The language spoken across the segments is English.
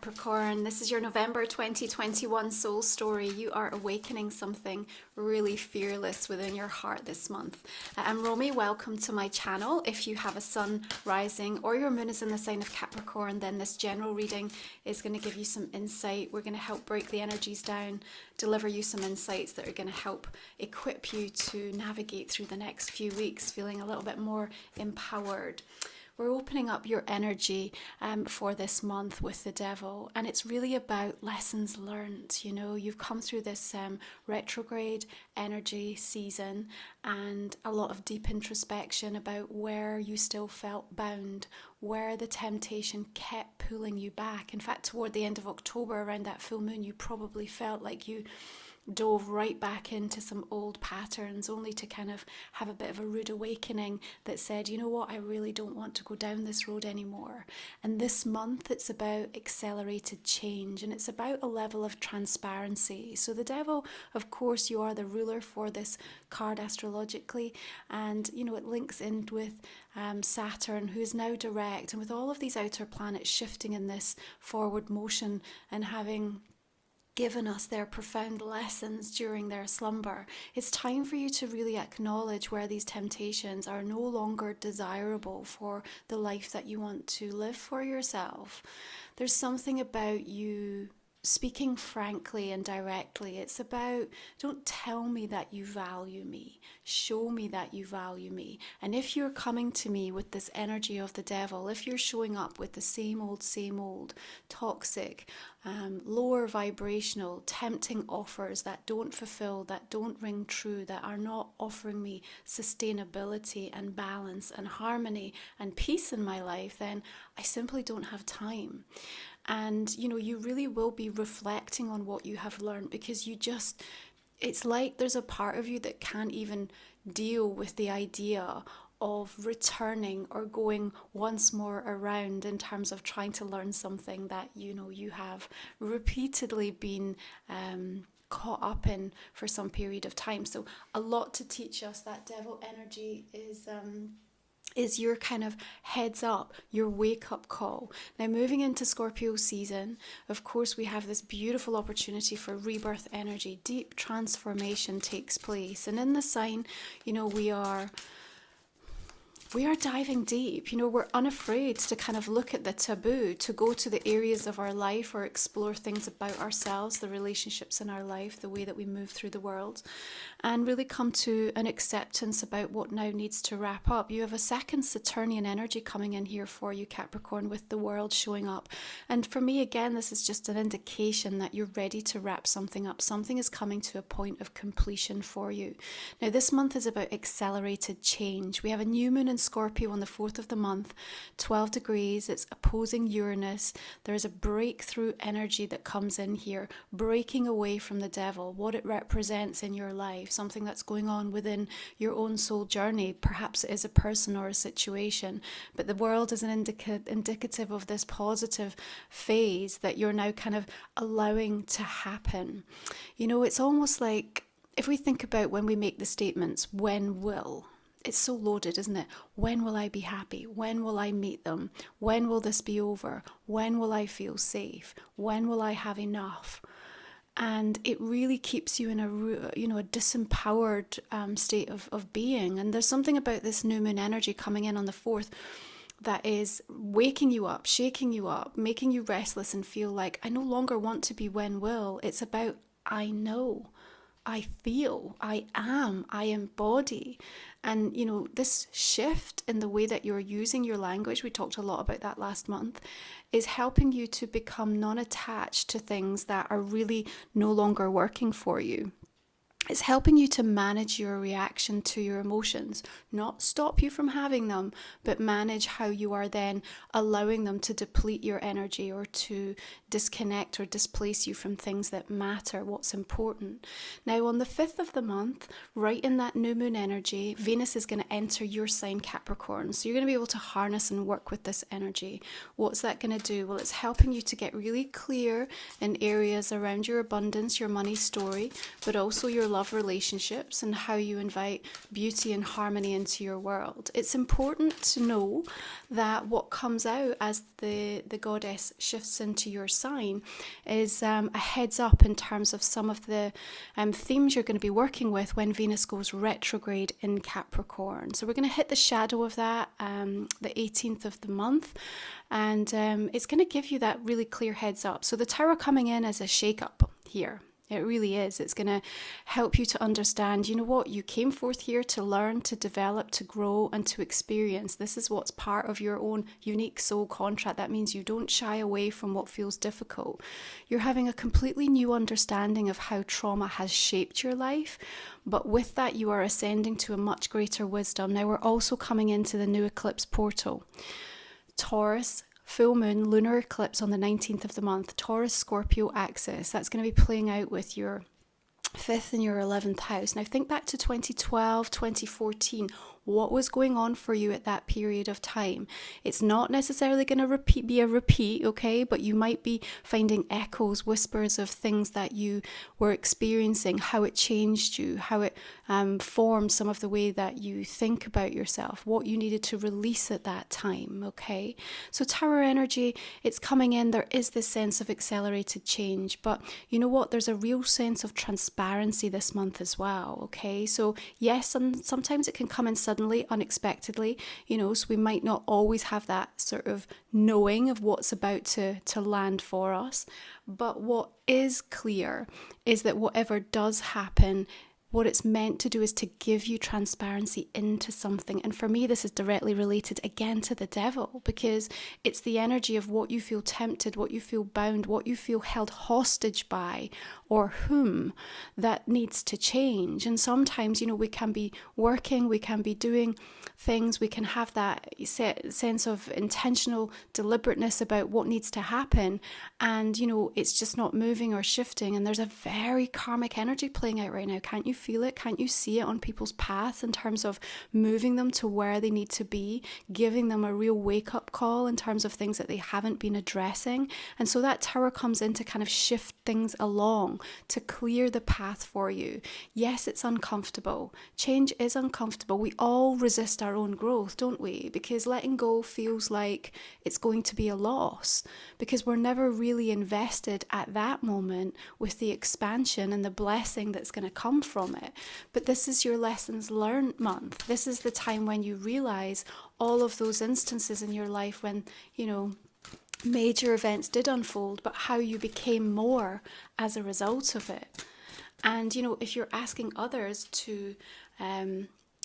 Capricorn. This is your November 2021 soul story. You are awakening something really fearless within your heart this month. I'm Romy. Welcome to my channel. If you have a sun rising or your moon is in the sign of Capricorn, then this general reading is going to give you some insight. We're going to help break the energies down, deliver you some insights that are going to help equip you to navigate through the next few weeks feeling a little bit more empowered. We're opening up your energy for this month with the devil, and it's really about lessons learned. You know, you've come through this retrograde energy season and a lot of deep introspection about where you still felt bound, where the temptation kept pulling you back. In fact, toward the end of October, around that full moon, you probably felt like you dove right back into some old patterns, only to kind of have a bit of a rude awakening that said, you know what, I really don't want to go down this road anymore. And this month it's about accelerated change, and it's about a level of transparency. So the devil, of course, you are the ruler for this card astrologically, and you know it links in with Saturn, who is now direct, and with all of these outer planets shifting in this forward motion and having given us their profound lessons during their slumber, it's time for you to really acknowledge where these temptations are no longer desirable for the life that you want to live for yourself. There's something about you speaking frankly and directly. It's about, don't tell me that you value me, show me that you value me. And if you're coming to me with this energy of the devil, if you're showing up with the same old toxic, lower vibrational, tempting offers that don't fulfill, that don't ring true, that are not offering me sustainability and balance and harmony and peace in my life, then I simply don't have time. And, you know, you really will be reflecting on what you have learned, because it's like there's a part of you that can't even deal with the idea of returning or going once more around in terms of trying to learn something that, you know, you have repeatedly been caught up in for some period of time. So a lot to teach us. That devil energy is your kind of heads up, your wake up call. Now, moving into Scorpio season, of course, we have this beautiful opportunity for rebirth energy. Deep transformation takes place. And in the sign, you know, we are diving deep. You know, we're unafraid to kind of look at the taboo, to go to the areas of our life or explore things about ourselves, the relationships in our life, the way that we move through the world, and really come to an acceptance about what now needs to wrap up. You have a second Saturnian energy coming in here for you, Capricorn, with the world showing up. And for me, again, this is just an indication that you're ready to wrap something up. Something is coming to a point of completion for you. Now, this month is about accelerated change. We have a new moon in Scorpio on the 4th of the month, 12 degrees. It's opposing Uranus. There's a breakthrough energy that comes in here, breaking away from the devil, what it represents in your life, something that's going on within your own soul journey. Perhaps it is a person or a situation, but the world is an indicative of this positive phase that you're now kind of allowing to happen. You know, it's almost like, if we think about when we make the statements, when will, it's so loaded, isn't it? When will I be happy? When will I meet them? When will this be over? When will I feel safe? When will I have enough? And it really keeps you in a disempowered state of being. And there's something about this new moon energy coming in on the 4th that is waking you up, shaking you up, making you restless and feel like, I no longer want to be when will. It's about, I know, I feel, I am, I embody. And, you know, this shift in the way that you're using your language, we talked a lot about that last month, is helping you to become non-attached to things that are really no longer working for you. It's helping you to manage your reaction to your emotions, not stop you from having them, but manage how you are then allowing them to deplete your energy or to disconnect or displace you from things that matter, what's important. Now, on the 5th of the month, right in that new moon energy, Venus is going to enter your sign, Capricorn. So you're going to be able to harness and work with this energy. What's that going to do? Well, it's helping you to get really clear in areas around your abundance, your money story, but also your love relationships and how you invite beauty and harmony into your world. It's important to know that what comes out as the goddess shifts into your sign is a heads up in terms of some of the themes you're going to be working with when Venus goes retrograde in Capricorn. So we're going to hit the shadow of that the 18th of the month, and it's going to give you that really clear heads up. So the Tower coming in as a shake-up here. It really is. It's going to help you to understand, you know what, you came forth here to learn, to develop, to grow, and to experience. This is what's part of your own unique soul contract. That means you don't shy away from what feels difficult. You're having a completely new understanding of how trauma has shaped your life. But with that, you are ascending to a much greater wisdom. Now we're also coming into the new eclipse portal. Taurus, full moon, lunar eclipse on the 19th of the month, Taurus Scorpio axis. That's going to be playing out with your 5th and your 11th house. Now think back to 2012, 2014. What was going on for you at that period of time? It's not necessarily going to be a repeat, okay? But you might be finding echoes, whispers of things that you were experiencing, how it changed you, how it formed some of the way that you think about yourself, what you needed to release at that time, okay? So Tower energy, it's coming in. There is this sense of accelerated change, but you know what? There's a real sense of transparency this month as well, okay? So yes, and sometimes it can come in suddenly, unexpectedly, you know, so we might not always have that sort of knowing of what's about to land for us. But what is clear is that whatever does happen, what it's meant to do is to give you transparency into something. And for me, this is directly related again to the devil, because it's the energy of what you feel tempted, what you feel bound, what you feel held hostage by, or whom, that needs to change. And sometimes, you know, we can be working, we can be doing things, we can have that sense of intentional deliberateness about what needs to happen. And, you know, it's just not moving or shifting. And there's a very karmic energy playing out right now. Can't you feel it? Can't you see it on people's paths in terms of moving them to where they need to be, giving them a real wake-up call in terms of things that they haven't been addressing? And so that Tower comes in to kind of shift things along, to clear the path for you. Yes, it's uncomfortable. Change is uncomfortable. We all resist our own growth, don't we? Because letting go feels like it's going to be a loss, because we're never really invested at that moment with the expansion and the blessing that's going to come from it. But this is your lessons learned month. This is the time when you realize all of those instances in your life when, you know, major events did unfold, but how you became more as a result of it. And, you know, if you're asking others to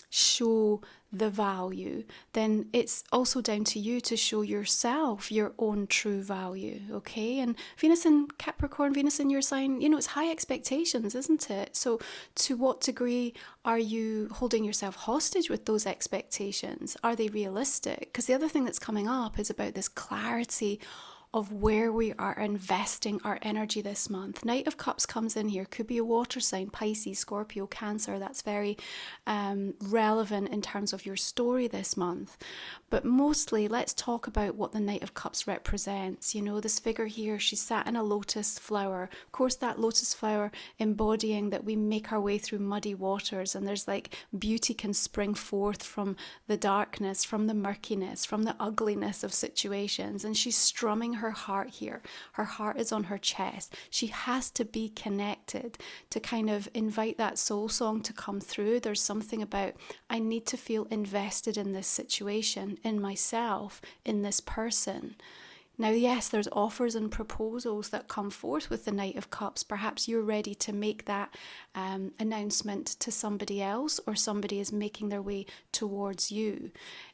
show the value, then it's also down to you to show yourself your own true value, okay? And Venus in Capricorn, Venus in your sign, you know, it's high expectations, isn't it? So to what degree are you holding yourself hostage with those expectations? Are they realistic? Because the other thing that's coming up is about this clarity of where we are investing our energy this month. Knight of Cups comes in here, could be a water sign, Pisces, Scorpio, Cancer. That's very relevant in terms of your story this month. But mostly, let's talk about what the Knight of Cups represents. You know, this figure here, she sat in a lotus flower. Of course, that lotus flower embodying that we make our way through muddy waters, and there's like beauty can spring forth from the darkness, from the murkiness, from the ugliness of situations. And she's strumming her heart here. Her heart is on her chest. She has to be connected to kind of invite that soul song to come through. There's something about, I need to feel invested in this situation, in myself, in this person. Now, yes, there's offers and proposals that come forth with the Knight of Cups. Perhaps you're ready to make that announcement to somebody else, or somebody is making their way towards you.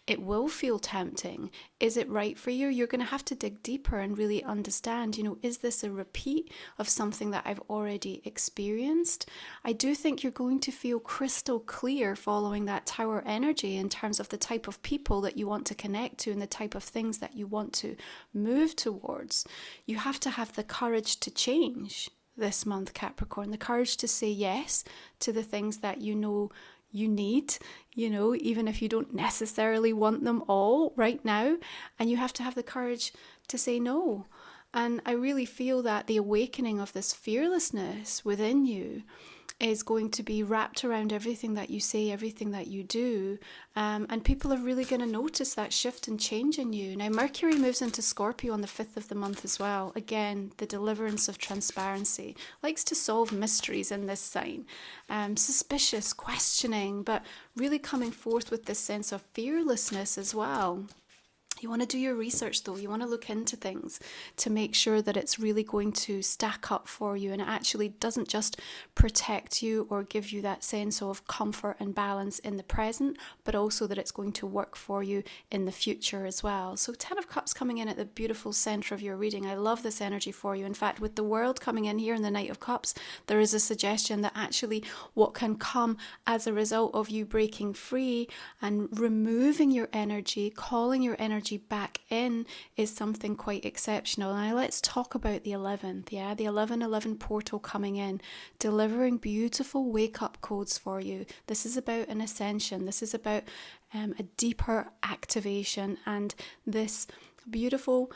It will feel tempting. Is it right for you? You're going to have to dig deeper and really understand, you know, is this a repeat of something that I've already experienced? I do think you're going to feel crystal clear following that Tower energy in terms of the type of people that you want to connect to and the type of things that you want to move towards. You have to have the courage to change this month, Capricorn, the courage to say yes to the things that you know you need, you know, even if you don't necessarily want them all right now. And you have to have the courage to say no. And I really feel that the awakening of this fearlessness within you is going to be wrapped around everything that you say, everything that you do. And people are really going to notice that shift and change in you. Now, Mercury moves into Scorpio on the 5th of the month as well. Again, the deliverance of transparency. Likes to solve mysteries in this sign. Suspicious, questioning, but really coming forth with this sense of fearlessness as well. You want to do your research though. You want to look into things to make sure that it's really going to stack up for you and it actually doesn't just protect you or give you that sense of comfort and balance in the present, but also that it's going to work for you in the future as well. So 10 of Cups coming in at the beautiful center of your reading. I love this energy for you. In fact, with the World coming in here in the Knight of Cups, there is a suggestion that actually what can come as a result of you breaking free and removing your energy, calling your energy back in, is something quite exceptional. Now let's talk about the 11th. Yeah, the 1111 portal coming in, delivering beautiful wake-up codes for you. This is about an ascension. This is about a deeper activation, and this beautiful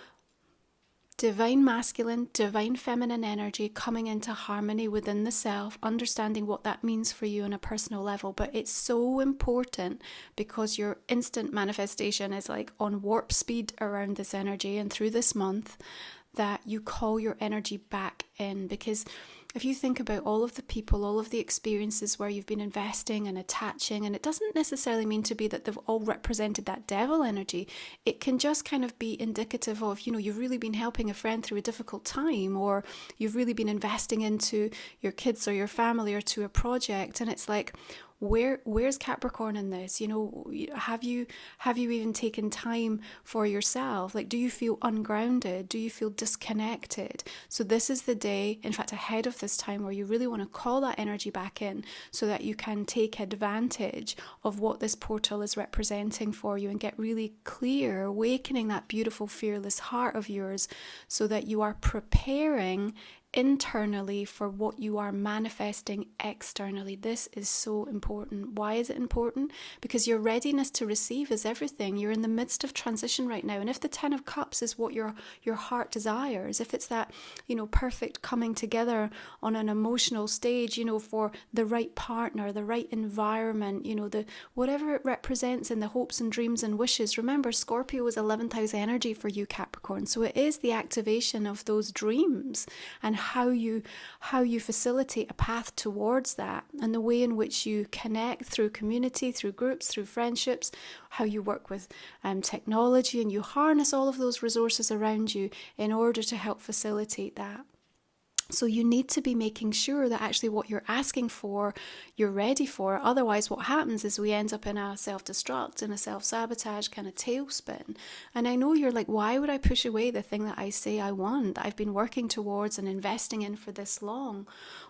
divine masculine, divine feminine energy coming into harmony within the self, understanding what that means for you on a personal level. But it's so important because your instant manifestation is like on warp speed around this energy and through this month, that you call your energy back in. Because if you think about all of the people, all of the experiences where you've been investing and attaching, and it doesn't necessarily mean to be that they've all represented that devil energy. It can just kind of be indicative of, you know, you've really been helping a friend through a difficult time, or you've really been investing into your kids or your family or to a project. And it's like, where's Capricorn in this? You know, have you even taken time for yourself? Like, do you feel ungrounded? Do you feel disconnected? So this is the day, in fact, ahead of this time, where you really want to call that energy back in so that you can take advantage of what this portal is representing for you and get really clear, awakening that beautiful, fearless heart of yours so that you are preparing internally for what you are manifesting externally. This is so important. Why is it important? Because your readiness to receive is everything. You're in the midst of transition right now. And if the 10 of Cups is what your heart desires, if it's that, you know, perfect coming together on an emotional stage, you know, for the right partner, the right environment, you know, the whatever it represents in the hopes and dreams and wishes. Remember, Scorpio is 11th house energy for you, Capricorn. So it is the activation of those dreams and how you facilitate a path towards that, and the way in which you connect through community, through groups, through friendships, how you work with technology, and you harness all of those resources around you in order to help facilitate that. So you need to be making sure that actually what you're asking for, you're ready for. Otherwise, what happens is we end up in a self-destruct, in a self-sabotage kind of tailspin. And I know you're like, why would I push away the thing that I say I want, that I've been working towards and investing in for this long?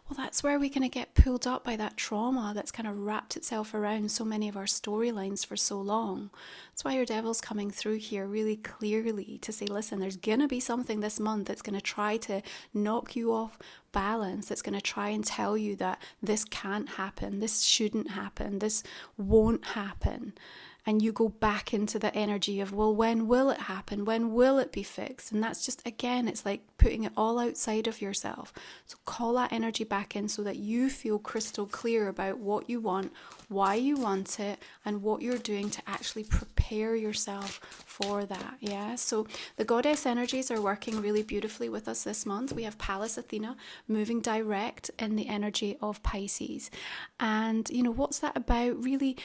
Well, that's where we're going to get pulled up by that trauma that's kind of wrapped itself around so many of our storylines for so long. That's why your devil's coming through here really clearly to say, listen, there's going to be something this month that's going to try to knock you off balance, that's going to try and tell you that this can't happen, this shouldn't happen, this won't happen. And you go back into the energy of, well, when will it happen? When will it be fixed? And that's just, again, it's like putting it all outside of yourself. So call that energy back in so that you feel crystal clear about what you want, why you want it, and what you're doing to actually prepare yourself for that. Yeah. So the goddess energies are working really beautifully with us this month. We have Pallas Athena moving direct in the energy of Pisces. And, you know, what's that about? Really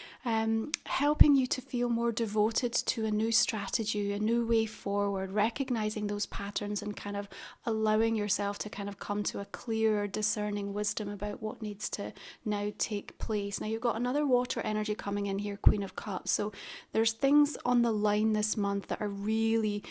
helping you to feel more devoted to a new strategy, a new way forward, recognizing those patterns and kind of allowing yourself to kind of come to a clearer, discerning wisdom about what needs to now take place. Now you've got another water energy coming in here, Queen of Cups. So there's things on the line this month that are really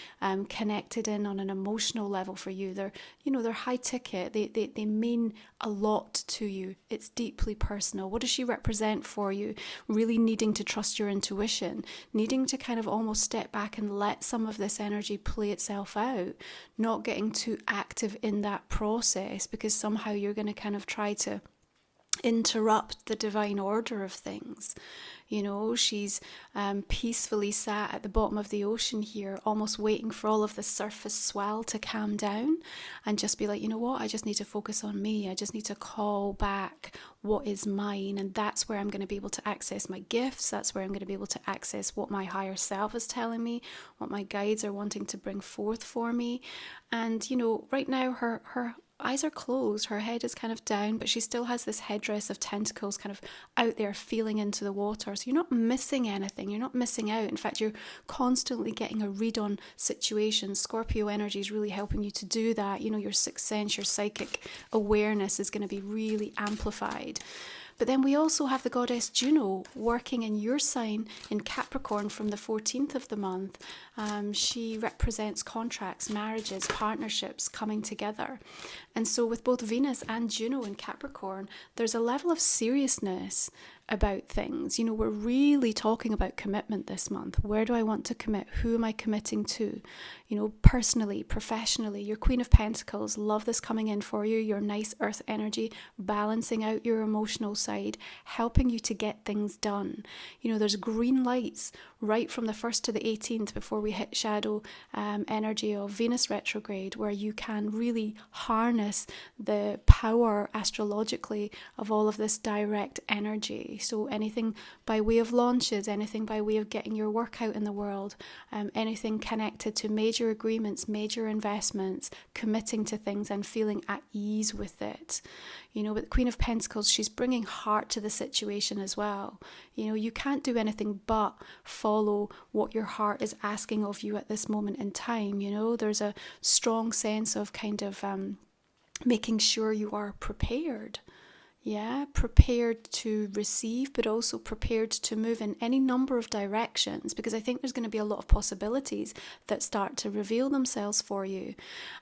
connected in on an emotional level for you. They're, you know, they're high ticket. They mean a lot to you. It's deeply personal. What does she represent for you? Really needing to trust your intuition, needing to kind of almost step back and let some of this energy play itself out, not getting too active in that process, because somehow you're going to kind of try to interrupt the divine order of things. You know, she's peacefully sat at the bottom of the ocean here, almost waiting for all of the surface swell to calm down and just be like, you know what, I just need to focus on me. I just need to call back what is mine. And that's where I'm going to be able to access my gifts. That's where I'm going to be able to access what my higher self is telling me, what my guides are wanting to bring forth for me. And, you know, right now her eyes are closed, her head is kind of down, but she still has this headdress of tentacles kind of out there feeling into the water. So you're not missing anything, you're not missing out. In fact, you're constantly getting a read on situations. Scorpio energy is really helping you to do that. You know, your sixth sense, your psychic awareness is going to be really amplified. But then we also have the goddess Juno working in your sign in Capricorn from the 14th of the month. She represents contracts, marriages, partnerships coming together. And so with both Venus and Juno in Capricorn, there's a level of seriousness about things. You know, we're really talking about commitment this month. Where do I want to commit? Who am I committing to? You know, personally, professionally. Your Queen of Pentacles, love this coming in for you. Your nice earth energy, balancing out your emotional side, helping you to get things done. You know, there's green lights right from the 1st to the 18th before we hit shadow energy of Venus retrograde, where you can really harness the power astrologically of all of this direct energy. So anything by way of launches, anything by way of getting your work out in the world, anything connected to major agreements, major investments, committing to things and feeling at ease with it. You know, with the Queen of Pentacles, she's bringing heart to the situation as well. You know, you can't do anything but follow what your heart is asking of you at this moment in time. You know, there's a strong sense of kind of making sure you are prepared. Yeah, prepared to receive, but also prepared to move in any number of directions, because I think there's going to be a lot of possibilities that start to reveal themselves for you.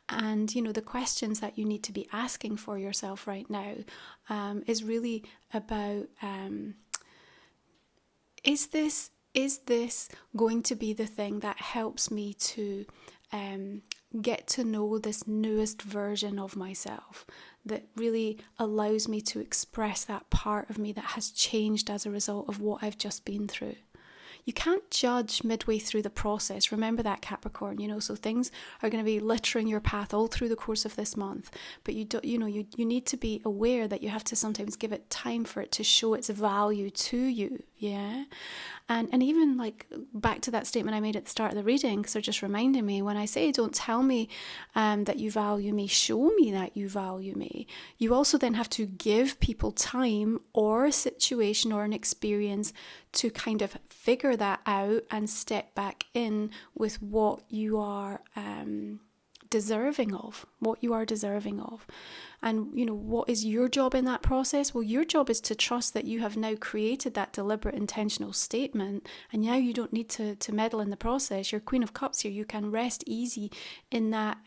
And, you know, the questions that you need to be asking for yourself right now is really about, is this going to be the thing that helps me to get to know this newest version of myself, that really allows me to express that part of me that has changed as a result of what I've just been through? You can't judge midway through the process. Remember that, Capricorn, you know, so things are going to be littering your path all through the course of this month. But you need to be aware that you have to sometimes give it time for it to show its value to you. Yeah. And even like back to that statement I made at the start of the reading, because they're just reminding me, when I say don't tell me that you value me, show me that you value me. You also then have to give people time or a situation or an experience to kind of figure that out and step back in with what you are deserving of, And, you know, what is your job in that process? Well, your job is to trust that you have now created that deliberate, intentional statement, and now you don't need to meddle in the process. Your Queen of Cups here, you can rest easy in that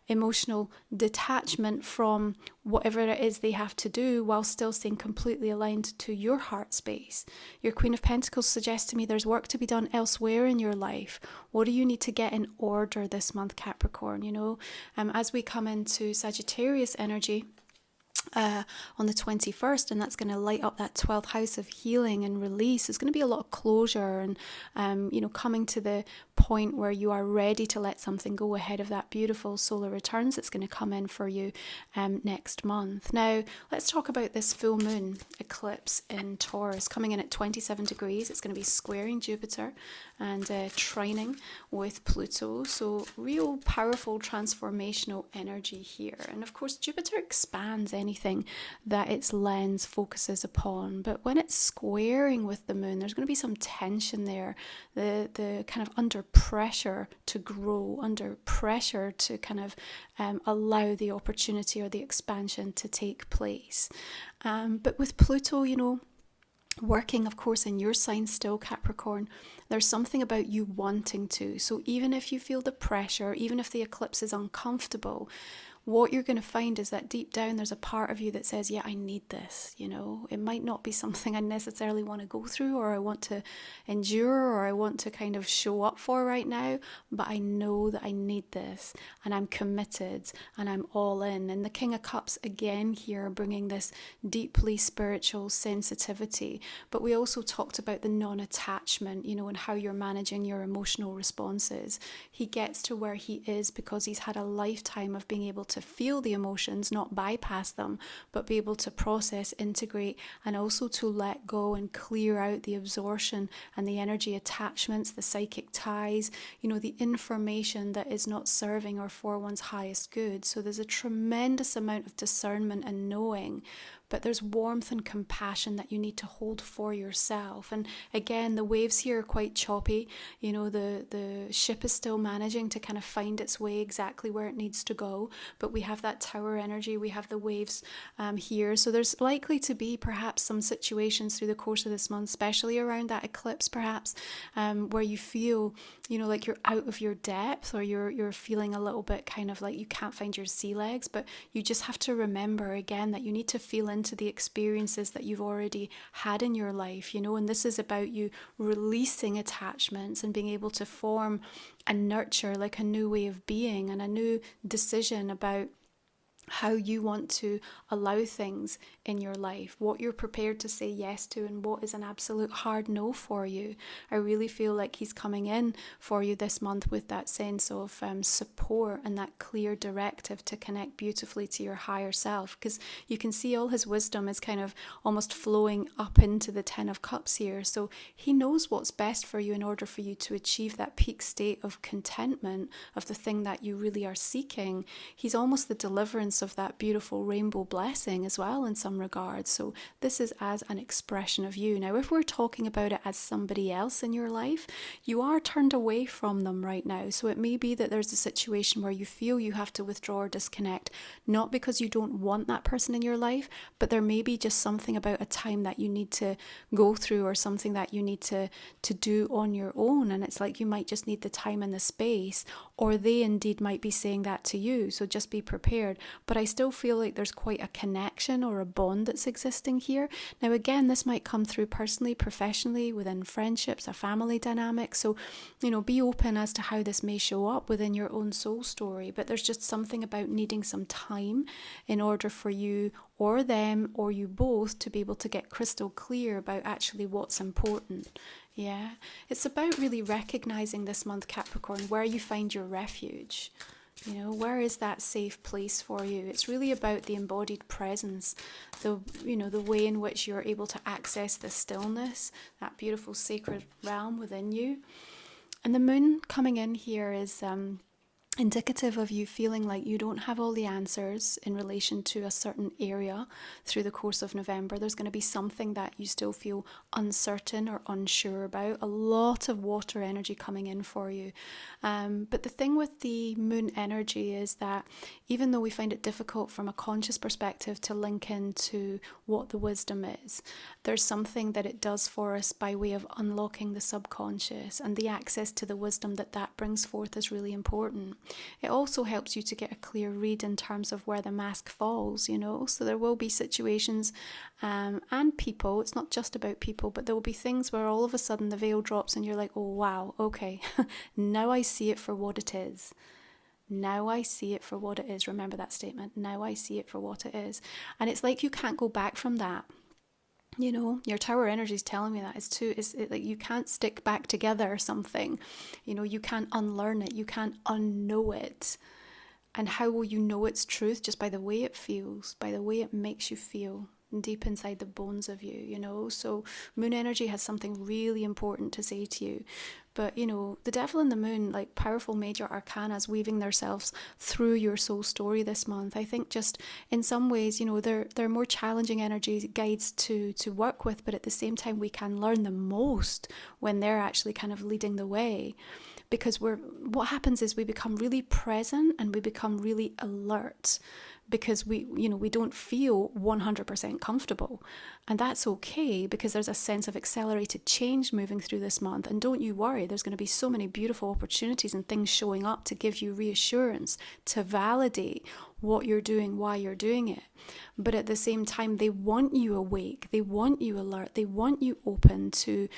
emotional detachment from whatever it is they have to do, while still staying completely aligned to your heart space. Your Queen of Pentacles suggests to me there's work to be done elsewhere in your life. What do you need to get in order this month, Capricorn? You know, as we come into Sagittarius energy on the 21st, and that's going to light up that 12th house of healing and release. There's going to be a lot of closure and you know, coming to the point where you are ready to let something go ahead of that beautiful solar returns that's going to come in for you next month. Now let's talk about this full moon eclipse in Taurus coming in at 27 degrees. It's going to be squaring Jupiter and trining with Pluto, so real powerful transformational energy here. And of course Jupiter expands anything that its lens focuses upon, but when it's squaring with the moon, there's going to be some tension there, the kind of under pressure to grow, under pressure to kind of allow the opportunity or the expansion to take place. But with Pluto, you know, working, of course, in your sign still, Capricorn, there's something about you wanting to. So even if you feel the pressure, even if the eclipse is uncomfortable, what you're going to find is that deep down there's a part of you that says, yeah, I need this. It might not be something I necessarily want to go through, or I want to endure, or I want to kind of show up for right now, but I know that I need this, and I'm committed, and I'm all in. And the King of Cups again here, bringing this deeply spiritual sensitivity. But we also talked about the non-attachment, and how you're managing your emotional responses. He gets to where he is because he's had a lifetime of being able to feel the emotions, not bypass them, but be able to process, integrate, and also to let go and clear out the absorption and the energy attachments, the psychic ties, the information that is not serving or for one's highest good. So there's a tremendous amount of discernment and knowing, but there's warmth and compassion that you need to hold for yourself. And again, the waves here are quite choppy. The ship is still managing to kind of find its way exactly where it needs to go, but we have that tower energy, we have the waves here. So there's likely to be perhaps some situations through the course of this month, especially around that eclipse perhaps, where you feel, like you're out of your depth, or you're feeling a little bit kind of like you can't find your sea legs. But you just have to remember again that you need to feel into the experiences that you've already had in your life, and this is about you releasing attachments and being able to form and nurture like a new way of being and a new decision about how you want to allow things in your life, what you're prepared to say yes to, and what is an absolute hard no for you. I really feel like he's coming in for you this month with that sense of support and that clear directive to connect beautifully to your higher self, because you can see all his wisdom is kind of almost flowing up into the 10 of Cups here. So he knows what's best for you in order for you to achieve that peak state of contentment of the thing that you really are seeking. He's almost the deliverance of that beautiful rainbow blessing as well in some regards. So this is as an expression of you. Now, if we're talking about it as somebody else in your life, you are turned away from them right now. So it may be that there's a situation where you feel you have to withdraw or disconnect, not because you don't want that person in your life, but there may be just something about a time that you need to go through, or something that you need to do on your own. And it's like you might just need the time and the space, or they indeed might be saying that to you. So just be prepared. But I still feel like there's quite a connection or a bond that's existing here. Now, again, this might come through personally, professionally, within friendships, a family dynamic. So, be open as to how this may show up within your own soul story. But there's just something about needing some time in order for you or them or you both to be able to get crystal clear about actually what's important. Yeah, it's about really recognizing this month, Capricorn, where you find your refuge. Where is that safe place for you? It's really about the embodied presence, the way in which you're able to access the stillness, that beautiful sacred realm within you. And the moon coming in here is indicative of you feeling like you don't have all the answers in relation to a certain area through the course of November. There's going to be something that you still feel uncertain or unsure about. A lot of water energy coming in for you. But the thing with the moon energy is that even though we find it difficult from a conscious perspective to link into what the wisdom is, there's something that it does for us by way of unlocking the subconscious, and the access to the wisdom that brings forth is really important. It also helps you to get a clear read in terms of where the mask falls, so there will be situations and people, it's not just about people, but there will be things where all of a sudden the veil drops and you're like, oh wow, okay, now I see it for what it is. Now I see it for what it is. Remember that statement. Now I see it for what it is. And it's like you can't go back from that. Your tower energy is telling me that. It's like you can't stick back together or something. You can't unlearn it. You can't unknow it. And how will you know its truth? Just by the way it feels, by the way it makes you feel deep inside the bones of you, So moon energy has something really important to say to you. But, the devil and the moon, like powerful major arcanas weaving themselves through your soul story this month. I think just in some ways, they're more challenging energy guides to work with, but at the same time, we can learn the most when they're actually kind of leading the way. because what happens is we become really present and we become really alert because we don't feel 100% comfortable. And that's okay, because there's a sense of accelerated change moving through this month. And don't you worry, there's going to be so many beautiful opportunities and things showing up to give you reassurance, to validate what you're doing, why you're doing it. But at the same time, they want you awake, they want you alert, they want you open to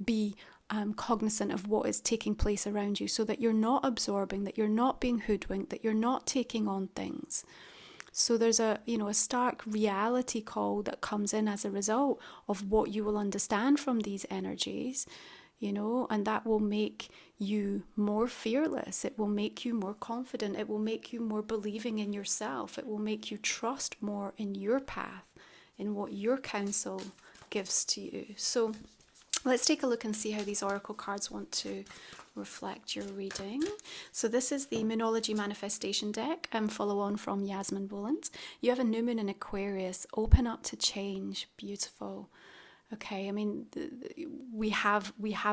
be cognizant of what is taking place around you, so that you're not absorbing, that you're not being hoodwinked, that you're not taking on things. So there's a stark reality call that comes in as a result of what you will understand from these energies, and that will make you more fearless. It will make you more confident. It will make you more believing in yourself. It will make you trust more in your path, in what your counsel gives to you. So let's take a look and see how these oracle cards want to reflect your reading. So this is the Moonology manifestation deck, follow on from Yasmin Boland. You have a new moon in Aquarius, open up to change, beautiful. Okay, I mean, we have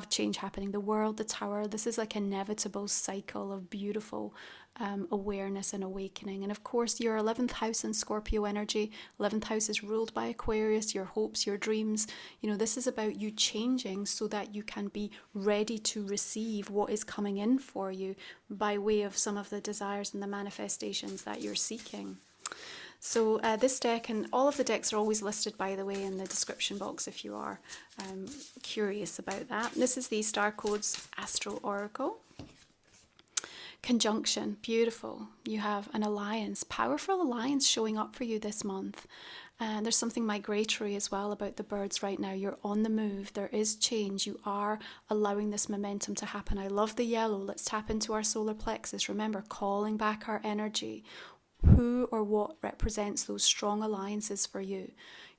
change happening. The world, the tower, this is like an inevitable cycle of beautiful awareness and awakening. And of course, your 11th house in Scorpio energy, 11th house is ruled by Aquarius, your hopes, your dreams. This is about you changing so that you can be ready to receive what is coming in for you by way of some of the desires and the manifestations that you're seeking. So this deck, and all of the decks are always listed, by the way, in the description box if you are curious about that. This is the Starcodes Astro Oracle. Conjunction, beautiful. You have an alliance, powerful alliance showing up for you this month. And there's something migratory as well about the birds right now. You're on the move. There is change. You are allowing this momentum to happen. I love the yellow. Let's tap into our solar plexus. Remember, calling back our energy. Who or what represents those strong alliances for you?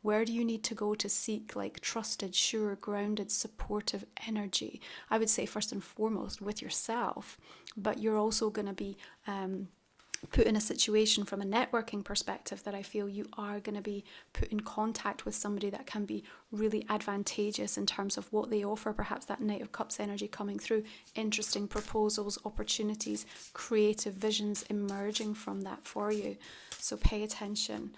Where do you need to go to seek like trusted, sure, grounded, supportive energy? I would say first and foremost with yourself, but you're also going to be put in a situation from a networking perspective that I feel you are going to be put in contact with somebody that can be really advantageous in terms of what they offer. Perhaps that Knight of Cups energy coming through, interesting proposals, opportunities, creative visions emerging from that for you. So pay attention.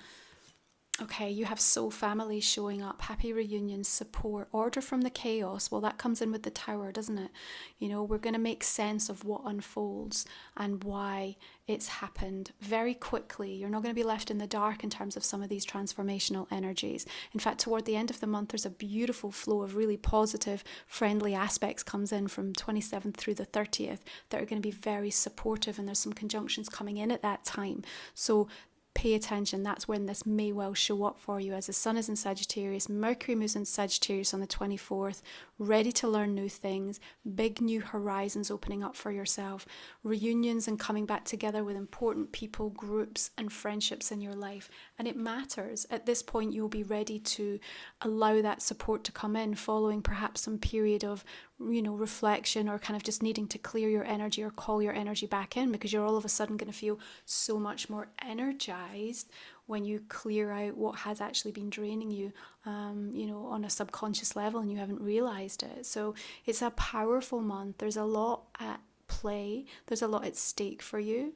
Okay, you have soul family showing up, happy reunions, support, order from the chaos. Well, that comes in with the tower, doesn't it? We're going to make sense of what unfolds and why it's happened very quickly. You're not going to be left in the dark in terms of some of these transformational energies. In fact, toward the end of the month, there's a beautiful flow of really positive, friendly aspects comes in from 27th through the 30th that are going to be very supportive, and there's some conjunctions coming in at that time. So pay attention. That's when this may well show up for you, as the sun is in Sagittarius, Mercury moves in Sagittarius on the 24th, ready to learn new things, big new horizons opening up for yourself, reunions and coming back together with important people, groups and friendships in your life. And it matters. At this point, you'll be ready to allow that support to come in following perhaps some period of reflection, or kind of just needing to clear your energy or call your energy back in, because you're all of a sudden going to feel so much more energized when you clear out what has actually been draining you, on a subconscious level, and you haven't realized it. So it's a powerful month. There's a lot at play. There's a lot at stake for you.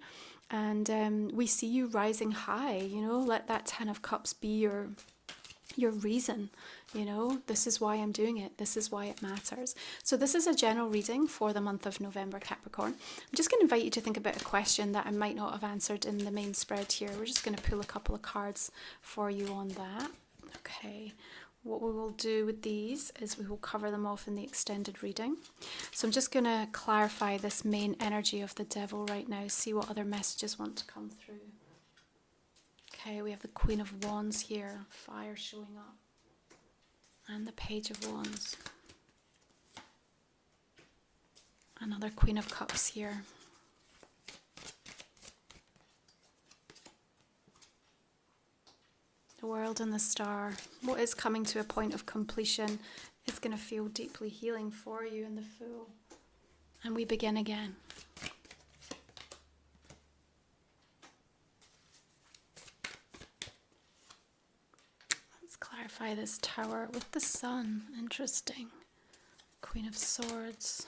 And we see you rising high, let that 10 of Cups be your reason. This is why I'm doing it. This is why it matters. So this is a general reading for the month of November, Capricorn. I'm just going to invite you to think about a question that I might not have answered in the main spread here. We're just going to pull a couple of cards for you on that. Okay. What we will do with these is we will cover them off in the extended reading. So I'm just going to clarify this main energy of the devil right now, see what other messages want to come through. Okay, we have the Queen of Wands here, fire showing up, and the Page of Wands. Another Queen of Cups here. The World and the Star. What is coming to a point of completion is going to feel deeply healing for you in the Fool. And we begin again. Clarify this Tower with the Sun. Interesting. Queen of Swords.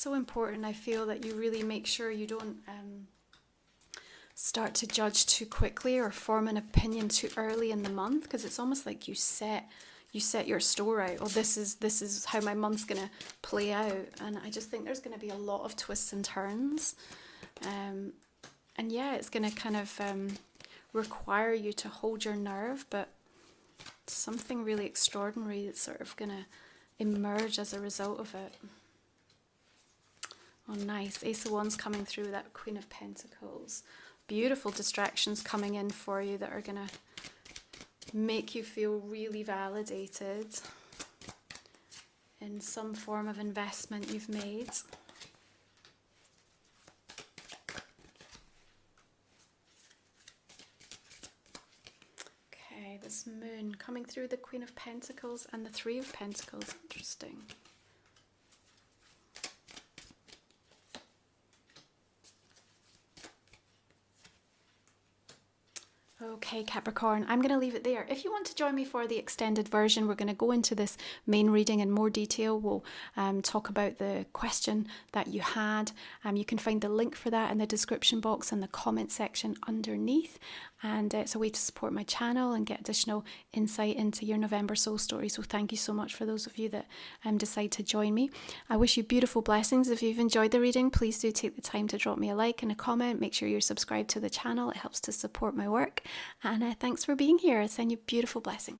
so important, I feel, that you really make sure you don't start to judge too quickly or form an opinion too early in the month, because it's almost like you set your store out. Oh, this is how my month's gonna play out, and I just think there's gonna be a lot of twists and turns, and yeah, it's gonna kind of require you to hold your nerve, but something really extraordinary that's sort of gonna emerge as a result of it. Oh, nice. Ace of Wands coming through with that Queen of Pentacles. Beautiful distractions coming in for you that are going to make you feel really validated in some form of investment you've made. Okay, this moon coming through the Queen of Pentacles and the Three of Pentacles. Interesting. Okay, Capricorn, I'm going to leave it there. If you want to join me for the extended version, we're going to go into this main reading in more detail. We'll talk about the question that you had. You can find the link for that in the description box and the comment section underneath. And it's a way to support my channel and get additional insight into your November soul story. So thank you so much for those of you that decide to join me. I wish you beautiful blessings. If you've enjoyed the reading, please do take the time to drop me a like and a comment. Make sure you're subscribed to the channel. It helps to support my work. And thanks for being here. I send you beautiful blessings.